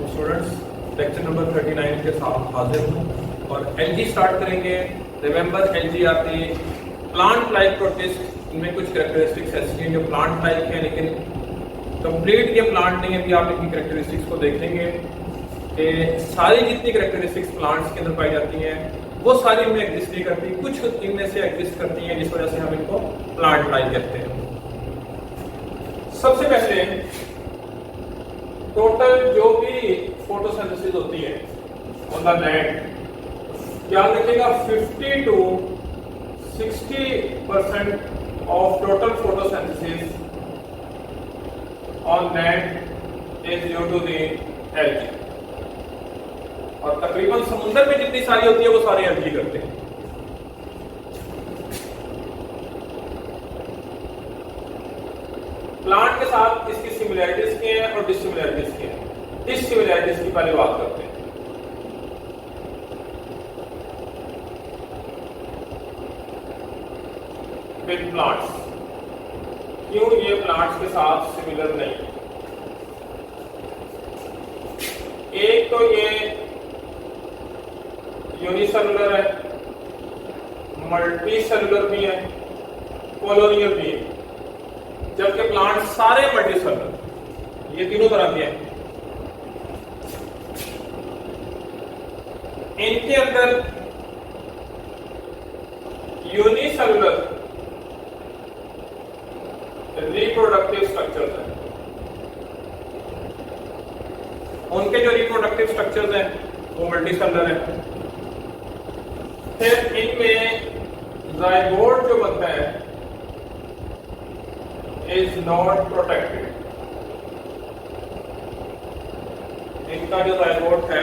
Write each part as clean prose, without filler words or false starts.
Students, lecture number 39 के साथ हाजिर हूँ और एलजी स्टार्ट करेंगे। Remember algae are the plant like protist. इनमें कुछ कैरेक्टरिस्टिक्स ऐसी हैं जो प्लांट लाइक हैं, लेकिन कंप्लीट ये प्लांट नहीं है। अभी आप इनकी कैरेक्टरिस्टिक्स को देखेंगे कि सारी जितनी कैरेक्टरिस्टिक्स प्लांट्स के अंदर पाई जाती हैं वो सारी इनमें एग्जिस्ट नहीं करती, कुछ इनमें से एग्जिस्ट करती हैं, जिस वजह से हम इनको प्लांट लाइक कहते हैं। सबसे पहले टोटल जो भी फोटोसिंथेसिस होती है ऑन द लैंड, क्या रखेगा 50 to 60% of total photosynthesis on land is due to the algae. और तकरीबन समुद्र में जितनी सारी होती है वो सारे एल्गी करते हैं। प्लांट के साथ इसकी सिमिलैरिटीज क्या है और डिसिमिलैरिटीज क्या है। डिसिमिलैरिटीज की पहले बात करते हैं। विद प्लांट्स, क्यों ये प्लांट्स के साथ सिमिलर नहीं? एक तो ये यूनिसेलुलर है, मल्टी सेलुलर भी है, कॉलोनियल भी है, जबकि प्लांट सारे मल्टी सेलुलर, ये तीनों तरह के हैं। इनके अंदर यूनिसेलुलर रिप्रोडक्टिव स्ट्रक्चर्स हैं। उनके जो रिप्रोडक्टिव स्ट्रक्चर्स हैं वो मल्टी सेलुलर है। फिर इनमें जाइगोट जो बनता है इज नॉट प्रोटेक्टेड। इनका जो जाइगोट है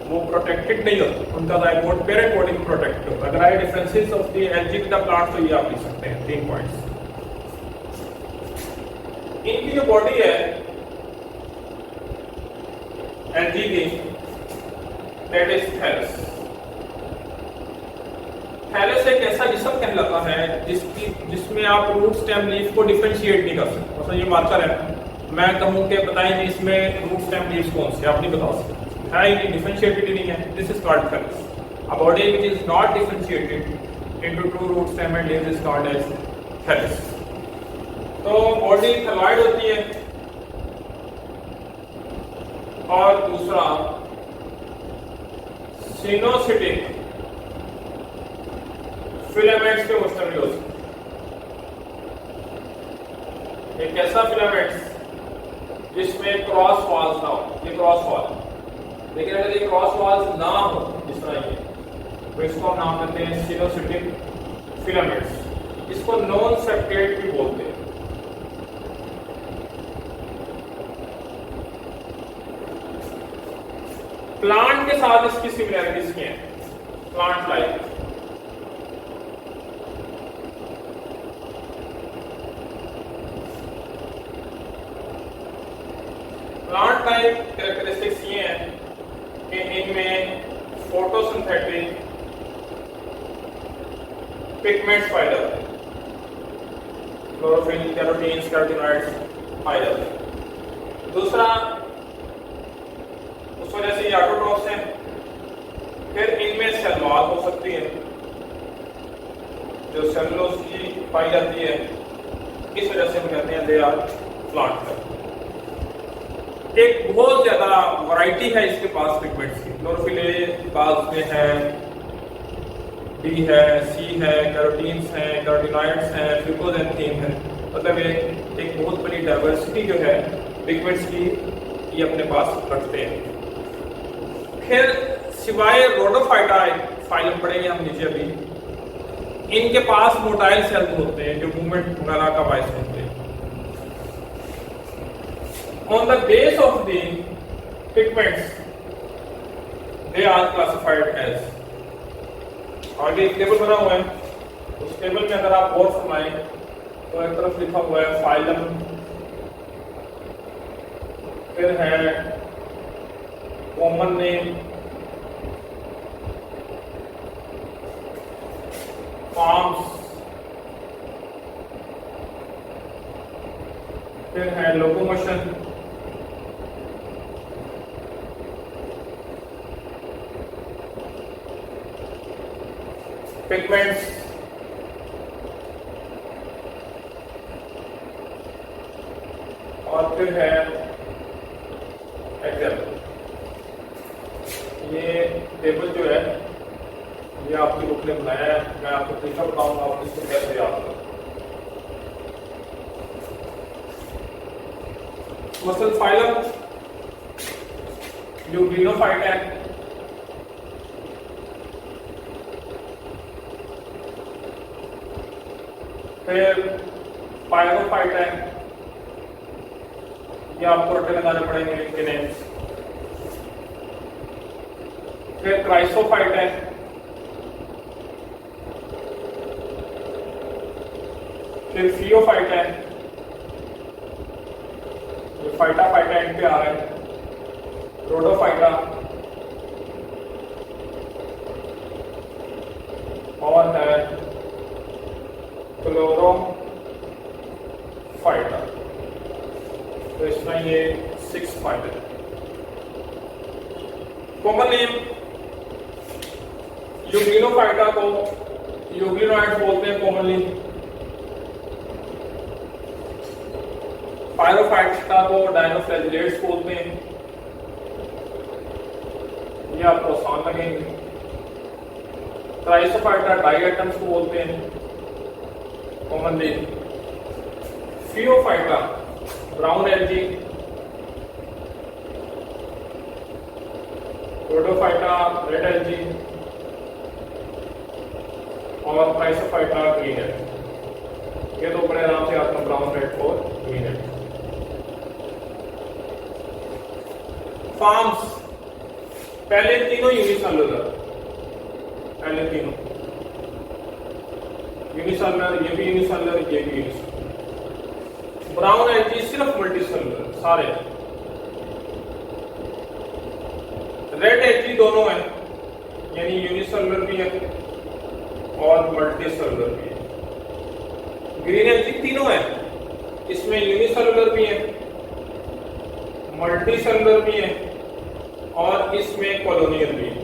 वो प्रोटेक्टेड नहीं होता, उनका जाइगोट पेरेंट बॉडी को प्रोटेक्ट होता है। अगर I differences of the algae with the plant, तो ये आप लिख सकते हैं 3 पॉइंट्स। इनकी जो बॉडी है एल्गी की, दैट इज थैलस। थैलस एक ऐसा जिस्म कहलाता है जिसमें आप रूट स्टेम लीफ को डिफरेंशिएट नहीं कर सकते। मतलब ये मार्कर है, मैं कहूं कि बताएं इसमें रूट स्टेम लीव्स कौन से, आप नहीं बता सकते, है ये डिफरेंशिएटेड नहीं है। This is called thallus. A body which is not differentiated into to root stem and leaves is called as thallus. तो बॉडी थैलॉइड होती है। और दूसरा सिनोसिटिक फिलामेंट्स के मुश्तमिल होती है। एक ऐसा फिलामेंट्स जिसमें क्रॉस वॉल्स ना हो, ये क्रॉस वॉल, लेकिन अगर ये क्रॉस वॉल्स ना हो जिस तरह ये, तो इसको हम नाम देते हैं सिनोसिटिक फिलामेंट्स। इसको नॉन सेप्टेट भी बोलते हैं। प्लांट के साथ इसकी सिमिलैरिटीज क्या है? Plant like plant like characteristics ये हैं कि इनमें फोटोसिंथेटिक पिगमेंट्स पाए जाते हैं, क्लोरोफिल, कैरोटीन्स, कैरोटीनॉइड्स पाए जाते हैं। दूसरा, उस वजह से ये ऑटोट्रॉफ्स हैं। फिर इनमें सेल वॉल हो सकती है जो सेलुलोज की पाई जाती है, इस वजह से हम कहते हैं दे आर प्लांट। एक बहुत ज्यादा वैरायटी है इसके पास पिगमेंट्स की। क्लोरोफिल ए पास में है, डी है, सी है, कैरोटीन्स हैं, कैरोटीनॉइड्स हैं, फ्यूकोजेंथीन है। मतलब एक बहुत बड़ी डाइवर्सिटी जो है पिगमेंट्स की ये अपने पास रखते हैं। फिर सिवाय रोडोफाइटा फाइलम पढ़ेंगे हम नीचे अभी, इनके पास मोटाइल सेल्स होते हैं जो मूवमेंट वगैरह का बायस होते हैं। On the base of the pigments, they are classified as, आगे एक टेबल बना हुआ है, उस टेबल में अगर आप गौर फरमाएं तो एक तरफ लिखा हुआ है फाइलम, फिर है कॉमन नेम, फॉर्म्स, फिर है लोकोमोशन, पिगमेंट्स, और फिर है एग्जाम्पल। ये टेबल जो है ये आपकी बुक ने बनाया है, मैं आपको तरीका बताऊंगा आप इसको कैसे याद करें। मसल फाइलम, यूग्लिनोफाइट है, फिर पायरोफाइट है, ये आपको रटे लगाने पड़ेंगे इनके नेम्स, फिर क्राइसोफाइट है, फिर फियोफाइट है, ये फाइटा फाइटा एंड पे आ रहा है, रोडोफाइटा, और है क्लोरोफाइटा। तो इसमें ये 6 फाइटर है। कॉमन नेम यूग्लिनोफाइटा को यूग्लिनोइड्स बोलते हैं कॉमनली, पायरोफाइटा को डायनोफ्लैजिलेट्स बोलते हैं, ये आपको आसान लगेंगे। क्राइसोफाइटा डाइएटम्स को बोलते हैं commonly. Phaeophyta brown algae, rhodophyta red algae, और क्राइसोफाइटा ग्रीन एल्गी। ये तो बड़े आराम से आपका ब्राउन रेड और ग्रीन एल्गी। फॉर्म्स, पहले तीनों यूनिसेलुलर, पहले तीनों यूनिसेलुलर, ये भी यूनिसेलुलर, ये भी यूनिसेलुलर। ब्राउन एल्गी सिर्फ मल्टीसेलुलर सारे। रेड एल्गी दोनों है, यानी यूनिसेलुलर भी है और मल्टीसेलुलर भी है। ग्रीन एल्गी तीनों है, इसमें यूनिसेलुलर भी है, मल्टीसेलुलर भी है और इसमें कॉलोनियल भी है।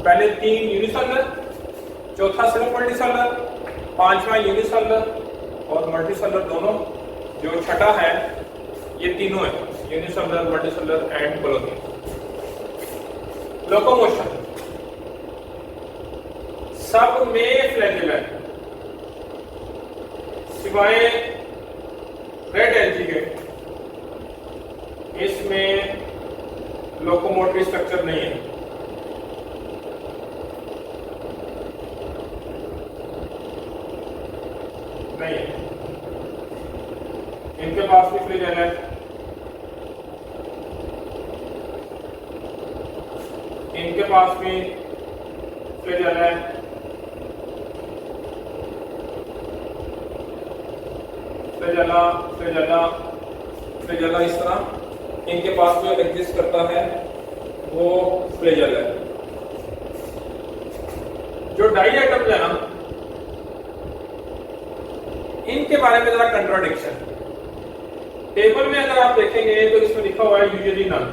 पहले 3 यूनिसेलुलर, चौथा सिर्फ मल्टीसेलुलर, 5वां यूनिसेलुलर और मल्टीसेलुलर दोनों, जो छठा है ये तीनों है, unicellular, multicellular and colonial. Locomotion, सब में फ्लैजेलन सिवाय रेड एल्गी के, इसमें लोकोमोटरी स्ट्रक्चर नहीं है। नहीं है, इनके पास भी फ्लैजेलन है, इनके पास भी फ्लैजेलन है, फ्लैजेला फ्लैजेला फ्लैजेला इस तरह इनके पास जो एग्जिस्ट करता है वो फ्लैजेला है। जो डाइएटम्स है ना, इनके बारे में जरा कंट्राडिक्शन। टेबल में अगर आप देखेंगे तो इसमें लिखा हुआ है यूजुअली नन,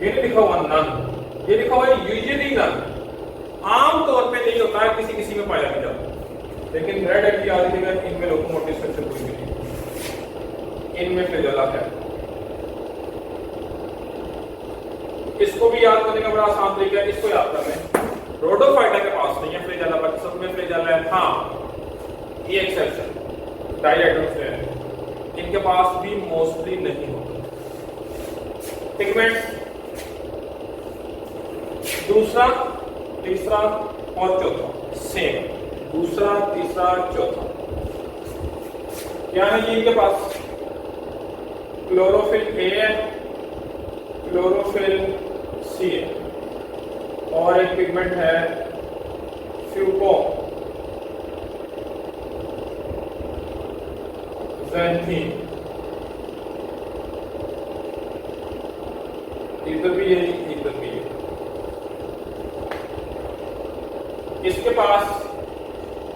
ये नहीं लिखा हुआ नन, ये लिखा हुआ है यूजुअली नन। आम तौर पे नहीं होता है, किसी किसी में पाया भी जाता है, लेकिन रेड एल्गी आदि जगह इनमें लोकोमोटिव स्ट्रक्चर कोई भी नहीं, इनमें फ्लैजेला है। इसको भी याद करने का बड़ा आसान तरीका है, इसको याद कर लें। रोडोफाइटा के पास नहीं है फ्लैजेला, बाकी सब में फ्लैजेला है। हाँ, ये एक्सेप्शन डाइएटम्स है, इनके पास भी मोस्टली नहीं होता। पिगमेंट दूसरा, तीसरा और चौथा सेम, दूसरा, तीसरा, चौथा क्या है जी इनके पास? क्लोरोफिल ए है, क्लोरोफिल सी है, और एक पिगमेंट है फ्यूको ज़ैंथीन। इधर भी है, इधर भी है। इसके पास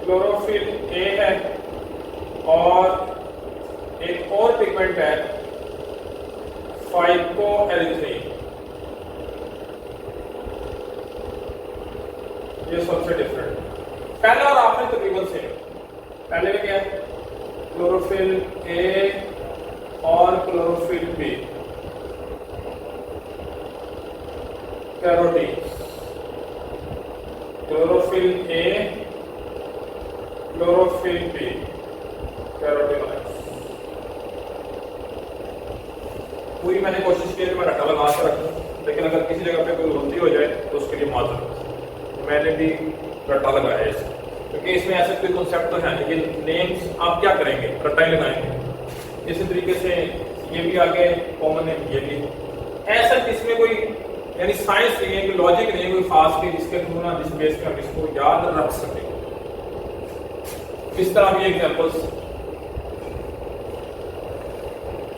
क्लोरोफिल ए है और एक और पिगमेंट है फाइकोएरिथ्रीन। ये सबसे डिफरेंट। पहला और आखिरी तकरीबन सेम। पहले में क्या है, क्लोरोफिल ए और chlorophyll B, carotene, chlorophyll A, chlorophyll B, carotenoids. पूरी मैंने कोशिश की है मैं रट्टा लगा कर रखूं, लेकिन अगर किसी जगह पे कोई गलती हो जाए तो उसके लिए माजूर, मैंने भी रट्टा लगाया है इसमें, क्योंकि इसमें ऐसे कोई कॉन्सेप्ट तो है, लेकिन नेम्स आप क्या करेंगे, रट्टा ही लगाएंगे। इसी तरीके से ये भी आगे कॉमन है, ये भी ऐसा, इसमें कोई यानी साइंस नहीं है, कोई लॉजिक नहीं है कोई खास के जिसके थ्रू ना जिस बेस पे हम इसको याद रख सकें। इस तरह भी एग्जांपल्स,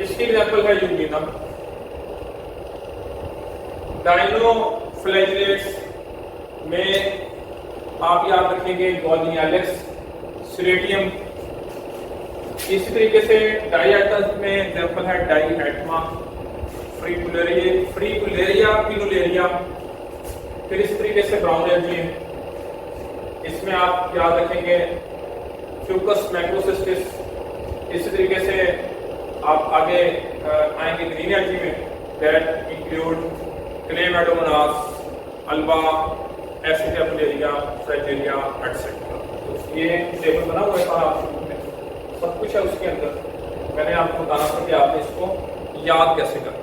इसकी एग्जांपल है यूगिना, डायनोफ्लैजिलेट्स में आप याद रखेंगे गोल्गी एलेक्स, सिरेटियम। इसी तरीके से डाइएटम्स में एग्जांपल है डाइएटमा, फ्रीकुलेरिया, पिनुलेरिया। फिर इस तरीके से ब्राउन एल्गी, इसमें आप याद रखेंगे फ्यूकस मैक्रोसिस्टिस। इसी तरीके से आप आगे आएंगे ग्रीन एल्गी में, that include Chlamydomonas, alba, एसिटिफिलेरिया, फ्रैजिलिया etcetera. तो ये टेबल बना हुआ है सारा, सब कुछ है उसके अंदर। मैंने आपको बताना था कि आपने इसको याद कैसे करना।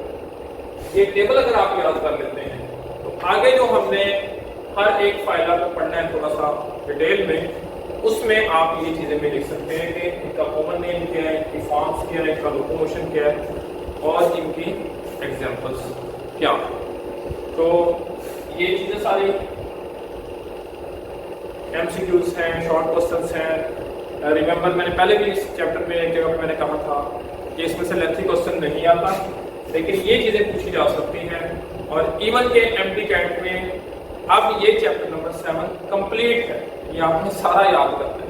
ये टेबल अगर आप याद कर लेते हैं तो आगे जो हमने हर एक फाइलर को पढ़ना है थोड़ा सा डिटेल में, उसमें आप ये चीजें भी लिख सकते हैं कि इनका कॉमन नेम क्या है, इनकी फॉर्म्स क्या है, इनका लोकोमोशन क्या है और इनकी एग्जांपल्स क्या है। तो ये चीजें सारी एमसीक्यूज हैं, शॉर्ट क्वेश्चंस हैं। रिमेंबर मैंने पहले भी इस चैप्टर में एक जगह पे मैंने कहा था कि इसमें से लेंथी क्वेश्चन नहीं आता, लेकिन ये चीजें पूछी जा सकती हैं। और इवन के एमटी कैट में अब ये चैप्टर नंबर 7 कंप्लीट है, ये आपने सारा याद करना है।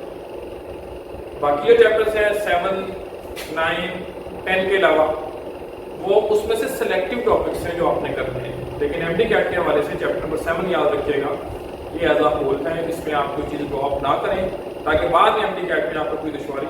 बाकी जो चैप्टर्स हैं 7, 9, 10 के अलावा वो उसमें से सिलेक्टिव टॉपिक्स हैं जो आपने करने हैं, लेकिन एमटी कैट के हवाले से चैप्टर नंबर 7 याद रखिएगा, ये एज अ होल है, इसमें आप कोई चीज़ ड्रॉप ना करें ताकि बाद में एमटी कैट में आपको कोई दुश्वारी